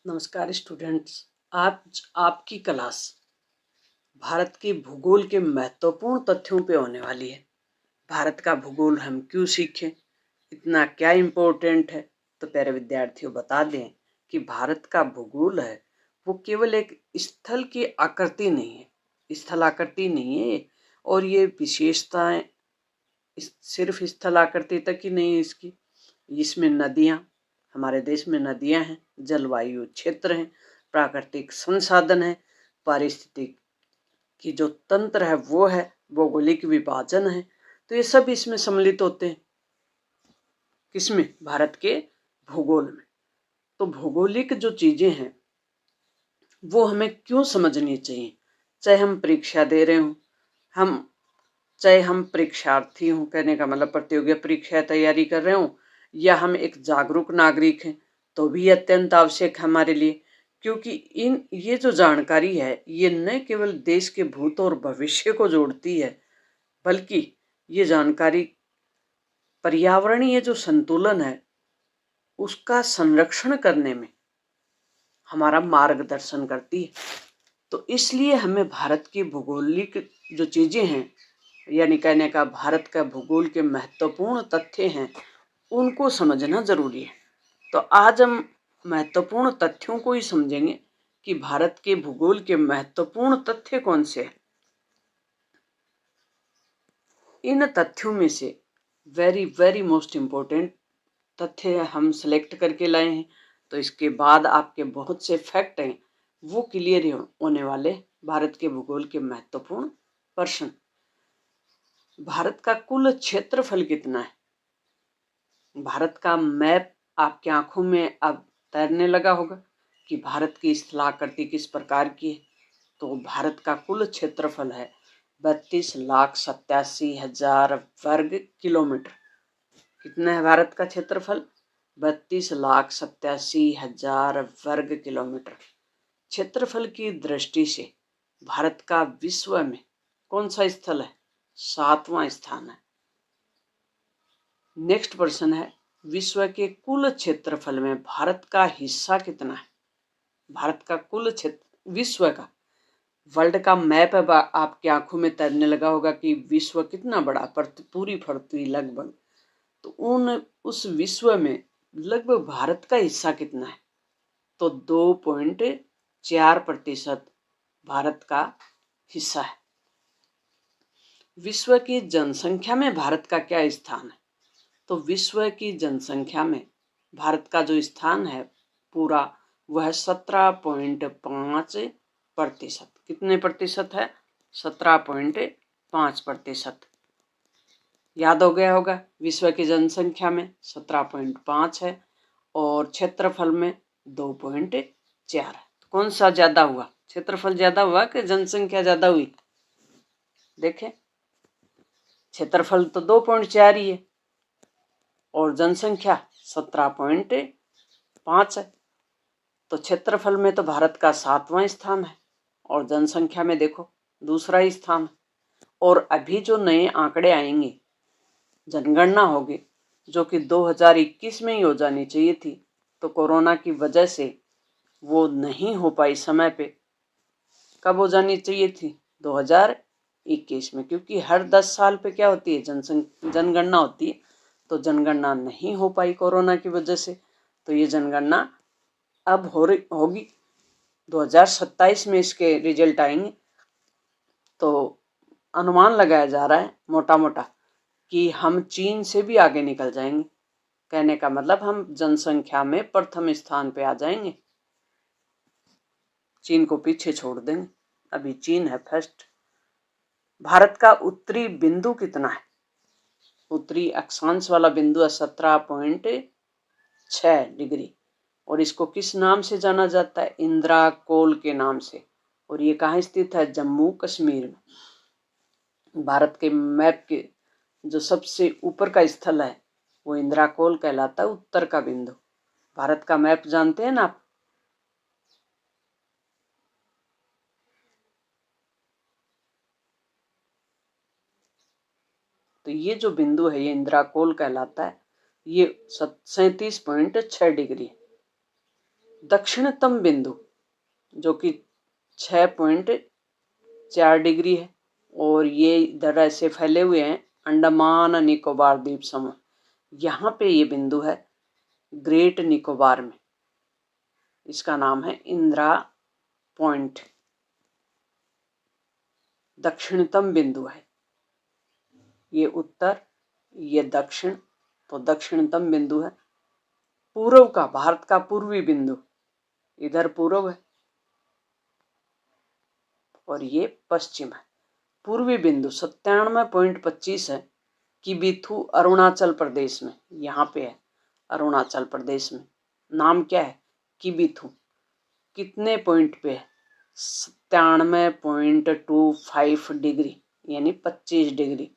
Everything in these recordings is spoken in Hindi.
नमस्कार स्टूडेंट्स। आज आपकी क्लास भारत के भूगोल के महत्वपूर्ण तथ्यों पे होने वाली है। भारत का भूगोल हम क्यों सीखें, इतना क्या इम्पोर्टेंट है। तो प्यारे विद्यार्थियों, बता दें कि भारत का भूगोल है वो केवल एक स्थल की आकृति नहीं है, स्थल आकृति नहीं है। और ये विशेषताएं सिर्फ स्थल आकृति तक ही नहीं है इसमें नदियाँ, हमारे देश में नदियाँ हैं, जलवायु क्षेत्र हैं, प्राकृतिक संसाधन है, पारिस्थितिक की जो तंत्र है वो है, भौगोलिक विभाजन है। तो ये सब इसमें सम्मिलित होते हैं। किसमें? भारत के भूगोल में। तो भौगोलिक जो चीजें हैं वो हमें क्यों समझनी चाहिए, चाहे हम परीक्षा दे रहे हों, चाहे हम परीक्षार्थी हों, कहने का मतलब प्रतियोगी परीक्षा तैयारी कर रहे हों, या हम एक जागरूक नागरिक हैं, तो भी अत्यंत आवश्यक है हमारे लिए। क्योंकि ये जो जानकारी है ये न केवल देश के भूत और भविष्य को जोड़ती है, बल्कि ये जानकारी पर्यावरणीय जो संतुलन है उसका संरक्षण करने में हमारा मार्गदर्शन करती है। तो इसलिए हमें भारत की भौगोलिक जो चीजें हैं, यानी कहने का भारत का भूगोल के महत्वपूर्ण तथ्य हैं, उनको समझना जरूरी है। तो आज हम महत्वपूर्ण तथ्यों को ही समझेंगे कि भारत के भूगोल के महत्वपूर्ण तथ्य कौन से हैं। इन तथ्यों में से वेरी वेरी मोस्ट इम्पोर्टेंट तथ्य हम सेलेक्ट करके लाए हैं। तो इसके बाद आपके बहुत से फैक्ट हैं वो क्लियर होने वाले। भारत के भूगोल के महत्वपूर्ण प्रश्न। भारत का कुल क्षेत्रफल कितना है? भारत का मैप आपकी आंखों में अब तैरने लगा होगा कि भारत की स्थलाकृति किस प्रकार की है। तो भारत का कुल क्षेत्रफल है 32,87,000 वर्ग किलोमीटर। कितना है भारत का क्षेत्रफल? 32,87,000 वर्ग किलोमीटर। क्षेत्रफल की दृष्टि से भारत का विश्व में कौन सा स्थल है? 7वां स्थान है। नेक्स्ट प्रश्न है, विश्व के कुल क्षेत्रफल में भारत का हिस्सा कितना है? भारत का कुल क्षेत्र, विश्व का, वर्ल्ड का मैप है आपकी आंखों में तैरने लगा होगा कि विश्व कितना बड़ा, पूरी पृथ्वी लगभग। तो उस विश्व में लगभग भारत का हिस्सा कितना है? तो 2.4% भारत का हिस्सा है। विश्व की जनसंख्या में भारत का क्या स्थान है? तो विश्व की जनसंख्या में भारत का जो स्थान है पूरा, वह 17.5%। कितने प्रतिशत है? 17.5%। याद हो गया होगा, विश्व की जनसंख्या में 17.5 है और क्षेत्रफल में 2.4 है। कौन सा ज्यादा हुआ? क्षेत्रफल ज्यादा हुआ कि जनसंख्या ज्यादा हुई? देखें, क्षेत्रफल तो 2.4 ही है और जनसंख्या 17.5 है। तो क्षेत्रफल में तो भारत का 7वां स्थान है और जनसंख्या में देखो दूसरा ही स्थान है। और अभी जो नए आंकड़े आएंगे, जनगणना होगी, जो कि 2021 में ही हो जानी चाहिए थी, तो कोरोना की वजह से वो नहीं हो पाई समय पे। कब हो जानी चाहिए थी? 2021 में, क्योंकि हर 10 साल पे क्या होती है? जनगणना होती है। तो जनगणना नहीं हो पाई कोरोना की वजह से। तो ये जनगणना अब होगी 2027 में, इसके रिजल्ट आएंगे। तो अनुमान लगाया जा रहा है मोटा मोटा कि हम चीन से भी आगे निकल जाएंगे। कहने का मतलब हम जनसंख्या में प्रथम स्थान पे आ जाएंगे, चीन को पीछे छोड़ देंगे। अभी चीन है फर्स्ट। भारत का उत्तरी बिंदु कितना है? उत्तरी अक्षांश वाला बिंदु है 17.6 डिग्री और इसको किस नाम से जाना जाता है? इंदिरा कोल के नाम से। और ये कहाँ स्थित है? जम्मू कश्मीर में। भारत के मैप के जो सबसे ऊपर का स्थल है वो इंदिरा कोल कहलाता है, उत्तर का बिंदु। भारत का मैप जानते हैं ना आप? तो ये जो बिंदु है ये इंदिरा कोल कहलाता है। ये 37.6 डिग्री। दक्षिणतम बिंदु जो कि 6.4 डिग्री है, और ये इधर ऐसे फैले हुए हैं अंडमान निकोबार द्वीप समूह। यहाँ पे ये बिंदु है ग्रेट निकोबार में, इसका नाम है इंदिरा पॉइंट, दक्षिणतम बिंदु है। ये उत्तर, ये दक्षिण, तो दक्षिणतम बिंदु है। पूर्व का, भारत का पूर्वी बिंदु इधर पूर्व है, और ये पश्चिम है। पूर्वी बिंदु 97.25 है, किबिथु अरुणाचल प्रदेश में, यहाँ पे है अरुणाचल प्रदेश में। नाम क्या है? किबिथु। कितने पॉइंट पे है? 97.25 डिग्री, यानी 25 डिग्री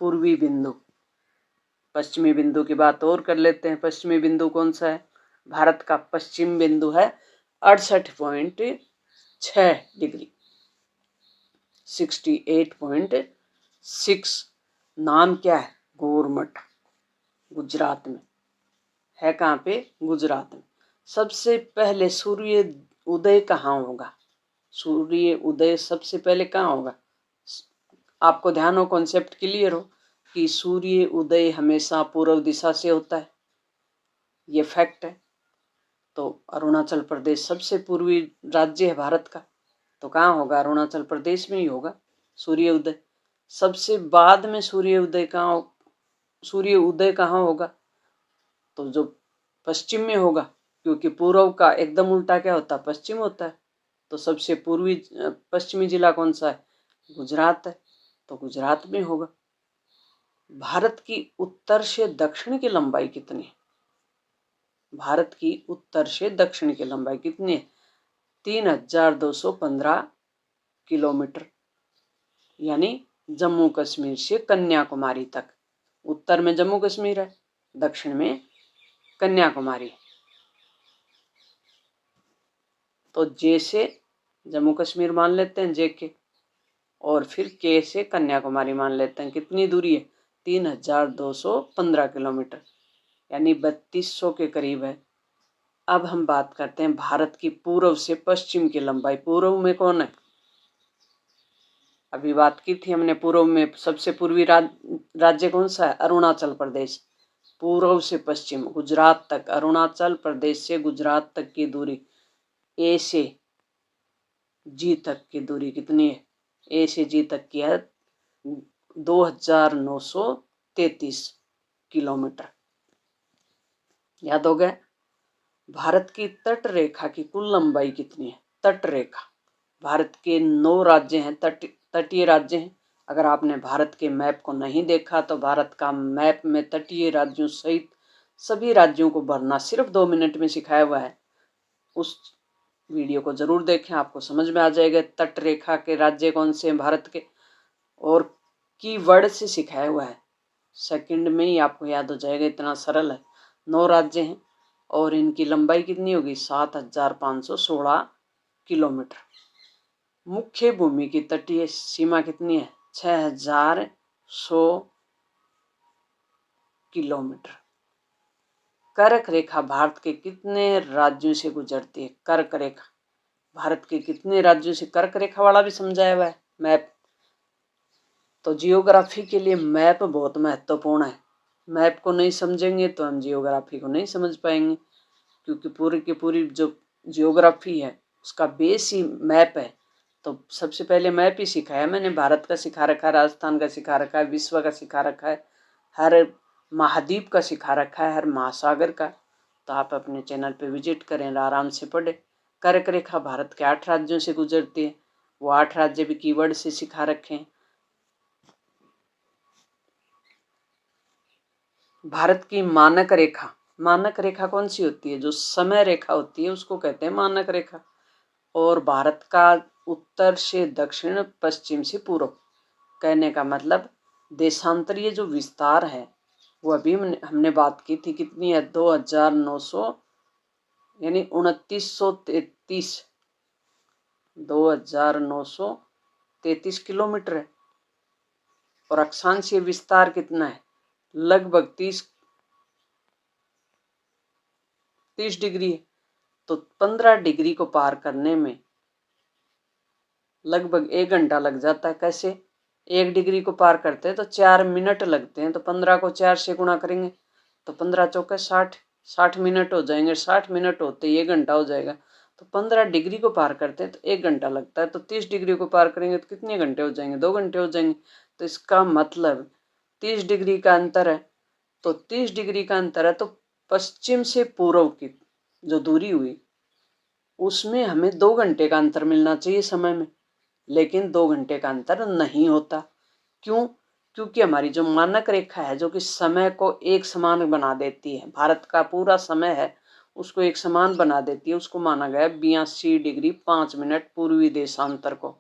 पूर्वी बिंदु। पश्चिमी बिंदु की बात और कर लेते हैं। पश्चिमी बिंदु कौन सा है? भारत का पश्चिम बिंदु है 68.6 डिग्री, 68.6। नाम क्या है? गोरमठ, गुजरात में है। कहाँ पे? गुजरात में। सबसे पहले सूर्य उदय कहाँ होगा? सूर्य उदय सबसे पहले कहाँ होगा? आपको ध्यान हो, कॉन्सेप्ट क्लियर हो कि सूर्य उदय हमेशा पूर्व दिशा से होता है, ये फैक्ट है। तो अरुणाचल प्रदेश सबसे पूर्वी राज्य है भारत का, तो कहाँ होगा? अरुणाचल प्रदेश में ही होगा सूर्य उदय। सबसे बाद में सूर्य उदय कहाँ होगा? तो जो पश्चिम में होगा, क्योंकि पूर्व का एकदम उल्टा क्या होता है? पश्चिम होता है। तो सबसे पूर्वी पश्चिमी जिला कौन सा है? गुजरात है, तो गुजरात में होगा। भारत की उत्तर से दक्षिण की लंबाई कितनी है? भारत की उत्तर से दक्षिण की लंबाई कितनी है? 3215 किलोमीटर, यानी जम्मू कश्मीर से कन्याकुमारी तक। उत्तर में जम्मू कश्मीर है, दक्षिण में कन्याकुमारी। तो जे से जम्मू कश्मीर मान लेते हैं, जे के, और फिर के से कन्याकुमारी मान लेते हैं। कितनी दूरी है? 3215 किलोमीटर, यानी 3200 के करीब है। अब हम बात करते हैं भारत की पूर्व से पश्चिम की लंबाई। पूर्व में कौन है? अभी बात की थी हमने, पूर्व में सबसे पूर्वी राज्य कौन सा है? अरुणाचल प्रदेश। पूर्व से पश्चिम गुजरात तक, अरुणाचल प्रदेश से गुजरात तक की दूरी, ए से जी तक की दूरी कितनी है? ए से जी तक की है 2933 किलोमीटर। याद हो गया? भारत की तट रेखा की कुल लंबाई कितनी है? तट रेखा, भारत के 9 राज्य हैं, तटीय राज्य हैं। अगर आपने भारत के मैप को नहीं देखा तो भारत का मैप में तटीय राज्यों सहित सभी राज्यों को भरना सिर्फ 2 मिनट में सिखाया हुआ है। उस वीडियो को जरूर देखें, आपको समझ में आ जाएगा तट रेखा के राज्य कौन से हैं भारत के, और कीवर्ड से सिखाया हुआ है। सेकंड में ही आपको याद हो जाएगा, इतना सरल है। 9 राज्य हैं और इनकी लंबाई कितनी होगी? 7516 किलोमीटर। मुख्य भूमि की तटीय सीमा कितनी है? 6100 किलोमीटर। कर्क रेखा भारत के कितने राज्यों से गुजरती है? कर्क रेखा भारत के कितने राज्यों से? कर्क रेखा वाला भी समझाया हुआ है मैप। तो जियोग्राफी के लिए मैप बहुत महत्वपूर्ण है। मैप को नहीं समझेंगे तो हम जियोग्राफी को नहीं समझ पाएंगे, क्योंकि पूरी की पूरी जो जियोग्राफी है उसका बेस ही मैप है। तो सबसे पहले मैप ही सिखाया मैंने। भारत का सिखा रखा है, राजस्थान का सिखा रखा है, विश्व का सिखा रखा है, हर महाद्वीप का सिखा रखा है, हर महासागर का। तो आप अपने चैनल पे विजिट करें, आराम से पढ़ें। कर्क रेखा भारत के 8 राज्यों से गुजरती है, वो 8 राज्य भी कीवर्ड से सिखा रखे हैं। भारत की मानक रेखा, मानक रेखा कौन सी होती है? जो समय रेखा होती है उसको कहते हैं मानक रेखा। और भारत का उत्तर से दक्षिण, पश्चिम से पूर्व, कहने का मतलब देशांतरीय जो विस्तार है वो अभी हमने बात की थी, कितनी है? 2900, यानी 2933, 2933 किलोमीटर है। और अक्षांशीय विस्तार कितना है? लगभग 30 डिग्री है। तो 15 डिग्री को पार करने में लगभग 1 घंटा लग जाता है। कैसे? 1 डिग्री को पार करते हैं तो 4 मिनट लगते हैं, तो 15 को 4 से गुणा करेंगे तो 15 चौके 60, 60 मिनट हो जाएंगे। 60 मिनट होते ही 1 घंटा हो जाएगा। तो 15 डिग्री को पार करते हैं तो 1 घंटा लगता है, तो 30 डिग्री को पार करेंगे तो कितने घंटे हो जाएंगे? 2 घंटे हो जाएंगे। तो इसका मतलब 30 डिग्री का अंतर है, तो 30 डिग्री का अंतर है, तो पश्चिम से पूर्व की जो दूरी हुई उसमें हमें 2 घंटे का अंतर मिलना चाहिए समय में, लेकिन 2 घंटे का अंतर नहीं होता। क्यों? क्योंकि हमारी जो मानक रेखा है, जो कि समय को एक समान बना देती है, भारत का पूरा समय है उसको एक समान बना देती है, उसको माना गया 82 डिग्री 5 मिनट पूर्वी देशांतर को।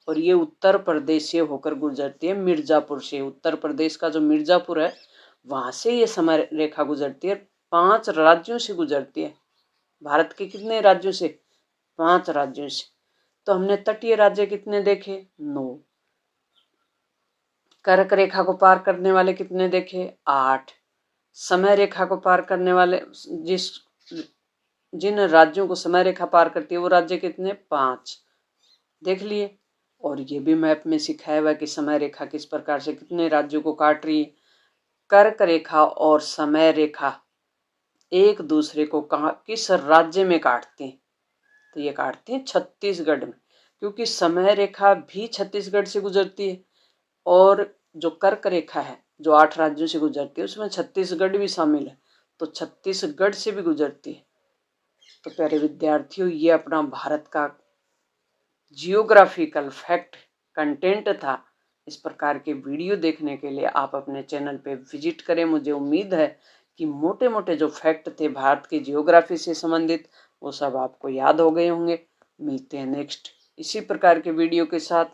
और ये उत्तर प्रदेश से होकर गुजरती है, मिर्जापुर से। उत्तर प्रदेश का जो मिर्जापुर है वहां से ये समय रेखा गुजरती है, 5 राज्यों से गुजरती है। भारत के कितने राज्यों से? 5 राज्यों से। तो हमने तटीय राज्य कितने देखे? 9। कर्क रेखा को पार करने वाले कितने देखे? 8। समय रेखा को पार करने वाले जिन राज्यों को समय रेखा पार करती है वो राज्य कितने? 5 देख लिए। और ये भी मैप में सिखाया हुआ कि समय रेखा किस प्रकार से कितने राज्यों को काट रही है। कर्क रेखा और समय रेखा एक दूसरे को किस राज्य में काटती हैं? तो ये काटती हैं छत्तीसगढ़ में, क्योंकि समय रेखा भी छत्तीसगढ़ से गुजरती है। और जो कर्क रेखा है जो 8 राज्यों से गुजरती है उसमें छत्तीसगढ़ भी शामिल है, तो छत्तीसगढ़ से भी गुजरती है। तो प्यारे विद्यार्थियों, ये अपना भारत का जियोग्राफिकल फैक्ट कंटेंट था। इस प्रकार के वीडियो देखने के लिए आप अपने चैनल पे विजिट करें। मुझे उम्मीद है कि मोटे मोटे जो फैक्ट थे भारत की जियोग्राफी से संबंधित वो सब आपको याद हो गए होंगे। मिलते हैं नेक्स्ट इसी प्रकार के वीडियो के साथ।